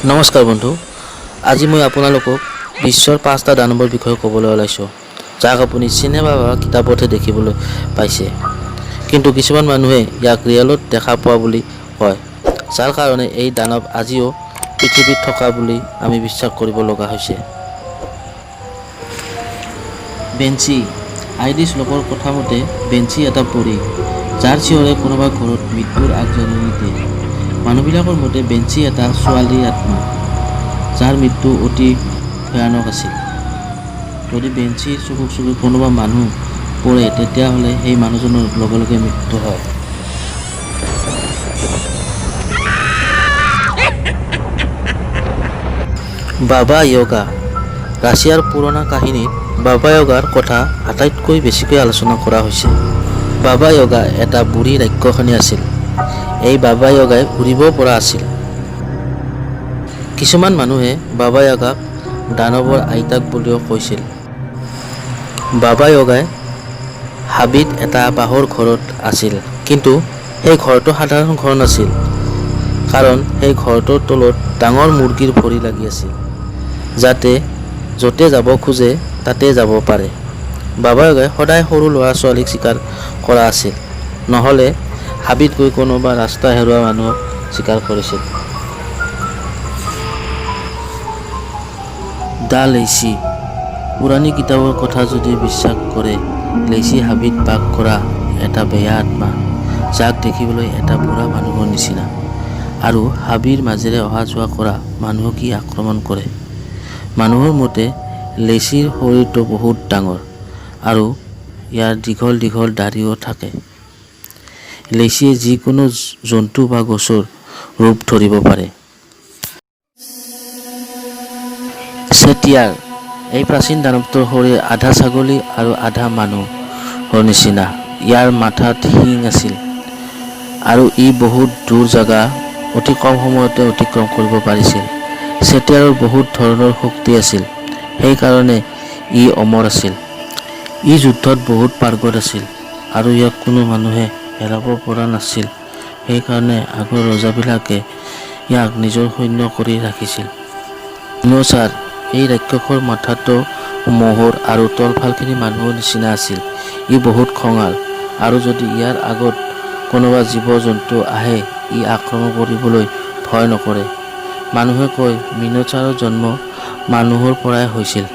নমস্কাৰ বন্ধু, আজি মই আপোনালোকক বিশ্বৰ 5টা দানৱৰ বিষয়ে ক'বলৈ ওলাইছোঁ, যাক আপুনি চিনেমা বা কিতাপতহে দেখিবলৈ পাইছে। কিন্তু কিছুমান মানুহে ইয়াক ৰিয়েলত দেখা পোৱা বুলি কয়, যাৰ কাৰণে এই দানৱ আজিও পৃথিৱীত থকা বুলি আমি বিশ্বাস কৰিব লগা হৈছে। বেন্সী। আইৰিছ লোকৰ কথা মতে বেন্সী এটা পৰী, যাৰ চিঞৰে কোনোবা ঘৰত মৃত্যুৰ আগজাননী দিয়ে। মানুহবিলাকৰ মতে বেন্সী এটা ছোৱালীৰ আত্মা, যাৰ মৃত্যু অতি ভয়ানক আছিল। যদি বেন্সীৰ চকুক কোনোবা মানুহ পৰে, তেতিয়াহ'লে সেই মানুহজনৰ লগে লগে মৃত্যু হয়। বাবা য়োগা। ৰাছিয়াৰ পুৰণা কাহিনীত বাবা য়োগাৰ কথা আটাইতকৈ বেছিকৈ আলোচনা কৰা হৈছে। বাবা য়োগা এটা বুঢ়ী ৰাক্ষসনী আছিল। এই বাবা য়োগাই উৰিব পৰা আছিল। কিছুমান মানুহে বাবা য়োগাক দানৱৰ আইতাক বুলিও কৈছিল। বাবা য়োগাই হাবিত এটা বাঁহৰ ঘৰত আছিল, কিন্তু সেই ঘৰটো সাধাৰণ ঘৰ নাছিল, কাৰণ সেই ঘৰটোৰ তলত ডাঙৰ মুৰ্গীৰ ভৰি লাগি আছিল, যাতে য'তে যাব খোজে তাতে যাব পাৰে। বাবা য়োগাই সদায় সৰু ল'ৰা ছোৱালীক চিকাৰ কৰা আছিল, নহ'লে হাবিত গৈ কোনোবা ৰাস্তা হেৰুওৱা মানুহক চিকাৰ কৰিছিল। দা লেইচি। পুৰণি কিতাপৰ কথা যদি বিশ্বাস কৰে, লেইচি হাবিত বাস কৰা এটা বেয়া আত্মা, যাক দেখিবলৈ এটা বুঢ়া মানুহৰ নিচিনা, আৰু হাবিৰ মাজেৰে অহা যোৱা কৰা মানুহক ই আক্ৰমণ কৰে। মানুহৰ মতে লেইচিৰ শৰীৰটো বহুত ডাঙৰ, আৰু ইয়াৰ দীঘল দীঘল দাঢ়িও থাকে। লেইচিয়ে যিকোনো জন্তু বা গছৰ ৰূপ ধৰিব পাৰে। চেটিয়াৰ। এই প্ৰাচীন দানৱটোৰ শৰীৰ আধা ছাগলী আৰু আধা মানুহৰ নিচিনা। ইয়াৰ মাথাত শিং আছিল, আৰু ই বহুত দূৰ জাগা অতি কম সময়তে অতিক্ৰম কৰিব পাৰিছিল। চেটিয়াৰৰ বহুত ধৰণৰ শক্তি আছিল, সেইকাৰণে ই অমৰ আছিল। ই যুদ্ধত বহুত পাৰ্গত আছিল, আৰু ইয়াক কোনো মানুহে হেৰাব পৰা নাছিল, সেইকাৰণে আগৰ ৰজাবিলাকে ইয়াক নিজৰ সৈন্য কৰি ৰাখিছিল। মিনোচাৰ। এই ৰাক্ষসৰ মাথাটো মহৰ আৰু তলফালখিনি মানুহৰ নিচিনা আছিল। ই বহুত খঙাল, আৰু যদি ইয়াৰ আগত কোনোবা জীৱ-জন্তু আহে, ই আক্ৰমণ কৰিবলৈ ভয় নকৰে। মানুহে কয় মিনোচাৰৰ জন্ম মানুহৰ পৰাই হৈছিল।